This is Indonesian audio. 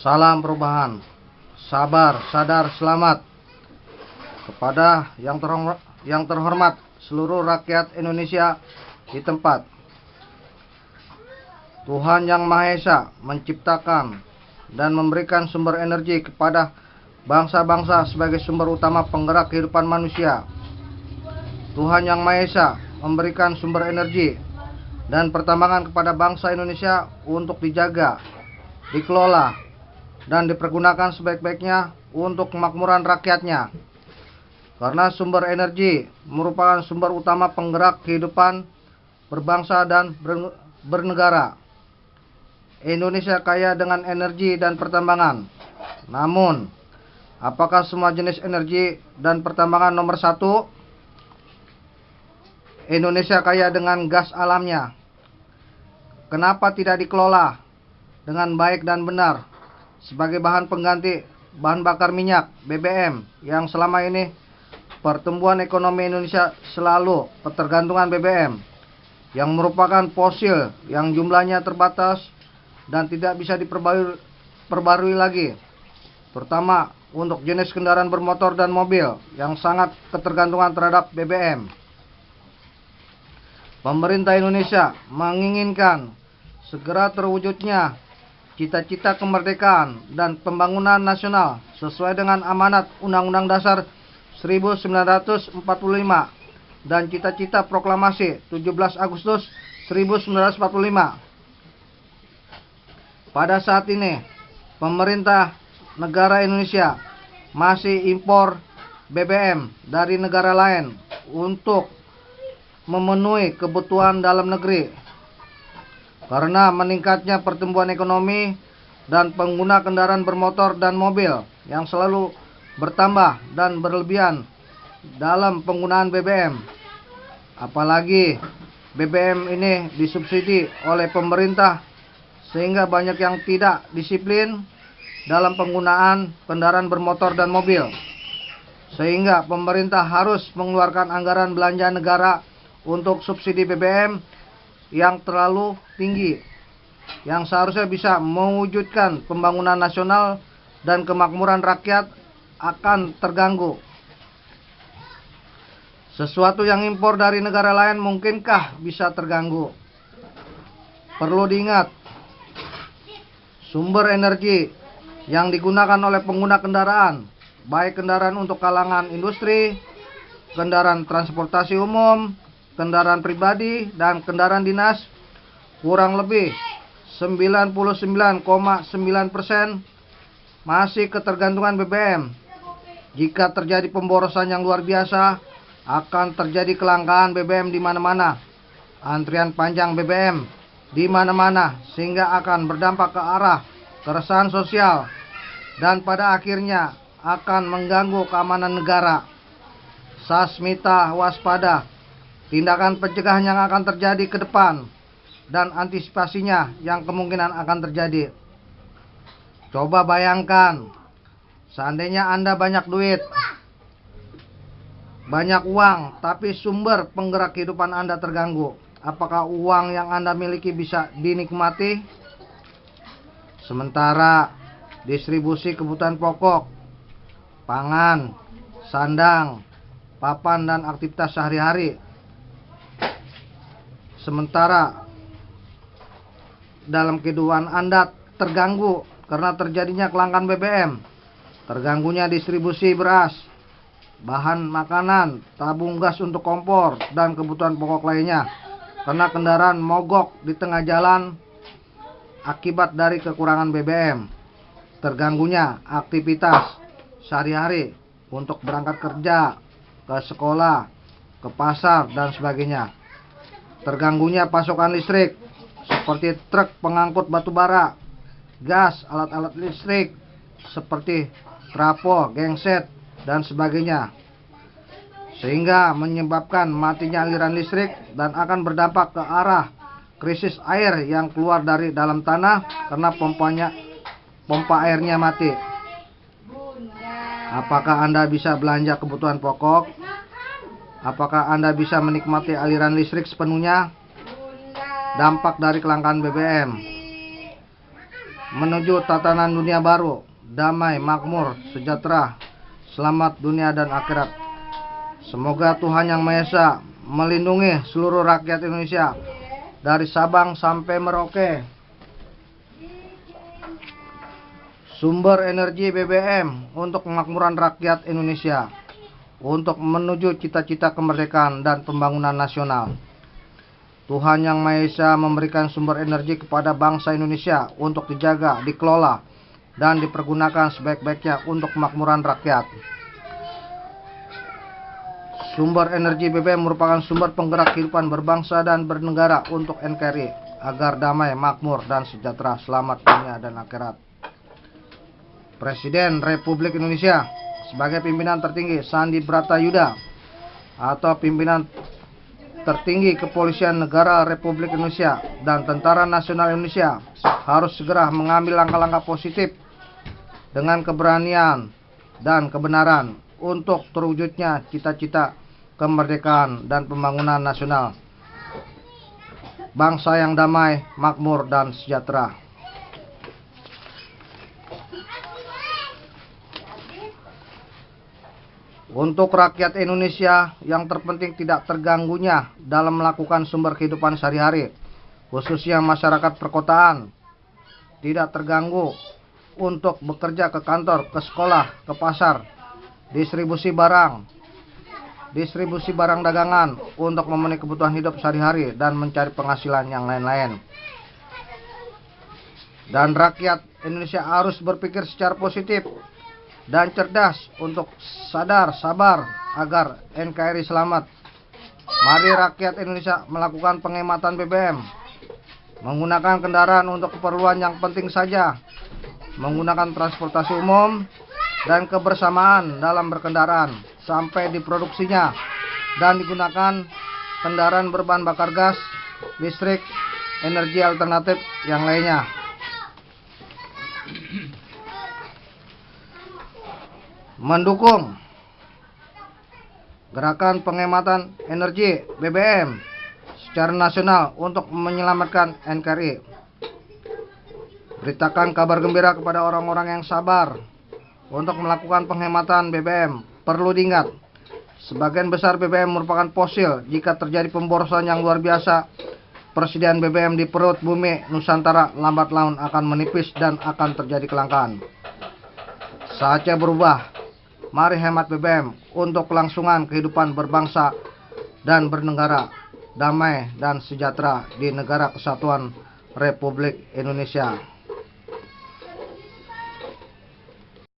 Salam perubahan. Sabar, sadar, selamat. Kepada yang terhormat seluruh rakyat Indonesia di tempat. Tuhan Yang Maha Esa menciptakan dan memberikan sumber energi kepada bangsa-bangsa sebagai sumber utama penggerak kehidupan manusia. Tuhan Yang Maha Esa memberikan sumber energi dan pertambangan kepada bangsa Indonesia untuk dijaga, dikelola, dan dipergunakan sebaik-baiknya untuk kemakmuran rakyatnya. Karena sumber energi merupakan sumber utama penggerak kehidupan berbangsa dan bernegara. Indonesia kaya dengan energi dan pertambangan. Namun, apakah semua jenis energi dan pertambangan nomor satu? Indonesia kaya dengan gas alamnya. Kenapa tidak dikelola dengan baik dan benar sebagai bahan pengganti bahan bakar minyak BBM yang selama ini pertumbuhan ekonomi Indonesia selalu ketergantungan BBM yang merupakan fosil yang jumlahnya terbatas dan tidak bisa diperbarui lagi, terutama untuk jenis kendaraan bermotor dan mobil yang sangat ketergantungan terhadap BBM. Pemerintah Indonesia menginginkan segera terwujudnya cita-cita kemerdekaan dan pembangunan nasional sesuai dengan amanat Undang-Undang Dasar 1945 dan cita-cita proklamasi 17 Agustus 1945. Pada saat ini, pemerintah negara Indonesia masih impor BBM dari negara lain untuk memenuhi kebutuhan dalam negeri. Karena meningkatnya pertumbuhan ekonomi dan pengguna kendaraan bermotor dan mobil yang selalu bertambah dan berlebihan dalam penggunaan BBM. Apalagi BBM ini disubsidi oleh pemerintah sehingga banyak yang tidak disiplin dalam penggunaan kendaraan bermotor dan mobil. Sehingga pemerintah harus mengeluarkan anggaran belanja negara untuk subsidi BBM yang terlalu tinggi, yang seharusnya bisa mewujudkan pembangunan nasional dan kemakmuran rakyat akan terganggu. Sesuatu yang impor dari negara lain mungkinkah bisa terganggu? Perlu diingat, sumber energi yang digunakan oleh pengguna kendaraan, baik kendaraan untuk kalangan industri, kendaraan transportasi umum, kendaraan pribadi, dan kendaraan dinas, kurang lebih 99,9% masih ketergantungan BBM. Jika terjadi pemborosan yang luar biasa, akan terjadi kelangkaan BBM di mana-mana, antrian panjang BBM di mana-mana, sehingga akan berdampak ke arah keresahan sosial dan pada akhirnya akan mengganggu keamanan negara. Sasmita waspada, tindakan pencegahan yang akan terjadi ke depan dan antisipasinya yang kemungkinan akan terjadi. Coba bayangkan, seandainya Anda banyak duit, banyak uang, tapi sumber penggerak kehidupan Anda terganggu. Apakah uang yang Anda miliki bisa dinikmati? Sementara distribusi kebutuhan pokok, pangan, sandang, papan, dan aktivitas sehari-hari, sementara dalam kehidupan Anda terganggu karena terjadinya kelangkaan BBM, terganggunya distribusi beras, bahan makanan, tabung gas untuk kompor, dan kebutuhan pokok lainnya, karena kendaraan mogok di tengah jalan akibat dari kekurangan BBM, terganggunya aktivitas sehari-hari untuk berangkat kerja, ke sekolah, ke pasar, dan sebagainya. Terganggunya pasokan listrik seperti truk pengangkut batu bara, gas, alat-alat listrik seperti trafo, genset, dan sebagainya, sehingga menyebabkan matinya aliran listrik dan akan berdampak ke arah krisis air yang keluar dari dalam tanah karena pompa airnya mati. Apakah Anda bisa belanja kebutuhan pokok? Apakah Anda bisa menikmati aliran listrik sepenuhnya? Dampak dari kelangkaan BBM. menuju tatanan dunia baru, damai, makmur, sejahtera, selamat dunia dan akhirat. Semoga Tuhan Yang Maha Esa melindungi seluruh rakyat Indonesia dari Sabang sampai Merauke. Sumber energi BBM untuk kemakmuran rakyat Indonesia, untuk menuju cita-cita kemerdekaan dan pembangunan nasional. Tuhan Yang Maha Esa memberikan sumber energi kepada bangsa Indonesia untuk dijaga, dikelola, dan dipergunakan sebaik-baiknya untuk kemakmuran rakyat. Sumber energi BBM merupakan sumber penggerak kehidupan berbangsa dan bernegara untuk NKRI agar damai, makmur, dan sejahtera, selamat dunia dan akhirat. Presiden Republik Indonesia sebagai pimpinan tertinggi Sandi Bratayuda atau pimpinan tertinggi Kepolisian Negara Republik Indonesia dan Tentara Nasional Indonesia harus segera mengambil langkah-langkah positif dengan keberanian dan kebenaran untuk terwujudnya cita-cita kemerdekaan dan pembangunan nasional, bangsa yang damai, makmur, dan sejahtera. Untuk rakyat Indonesia, yang terpenting tidak terganggunya dalam melakukan sumber kehidupan sehari-hari, khususnya masyarakat perkotaan, tidak terganggu untuk bekerja ke kantor, ke sekolah, ke pasar, distribusi barang dagangan untuk memenuhi kebutuhan hidup sehari-hari dan mencari penghasilan yang lain-lain. Dan rakyat Indonesia harus berpikir secara positif dan cerdas untuk sabar agar NKRI selamat. Mari rakyat Indonesia melakukan penghematan BBM, menggunakan kendaraan untuk keperluan yang penting saja, menggunakan transportasi umum dan kebersamaan dalam berkendaraan sampai diproduksinya, dan digunakan kendaraan berbahan bakar gas, listrik, energi alternatif yang lainnya. Mendukung gerakan penghematan energi BBM secara nasional untuk menyelamatkan NKRI. Beritakan kabar gembira kepada orang-orang yang sabar untuk melakukan penghematan BBM. Perlu diingat, sebagian besar BBM merupakan fosil. Jika terjadi pemborosan yang luar biasa, persediaan BBM di perut bumi Nusantara lambat laun akan menipis dan akan terjadi kelangkaan. Saatnya berubah. Mari hemat BBM untuk kelangsungan kehidupan berbangsa dan bernegara, damai dan sejahtera di Negara Kesatuan Republik Indonesia.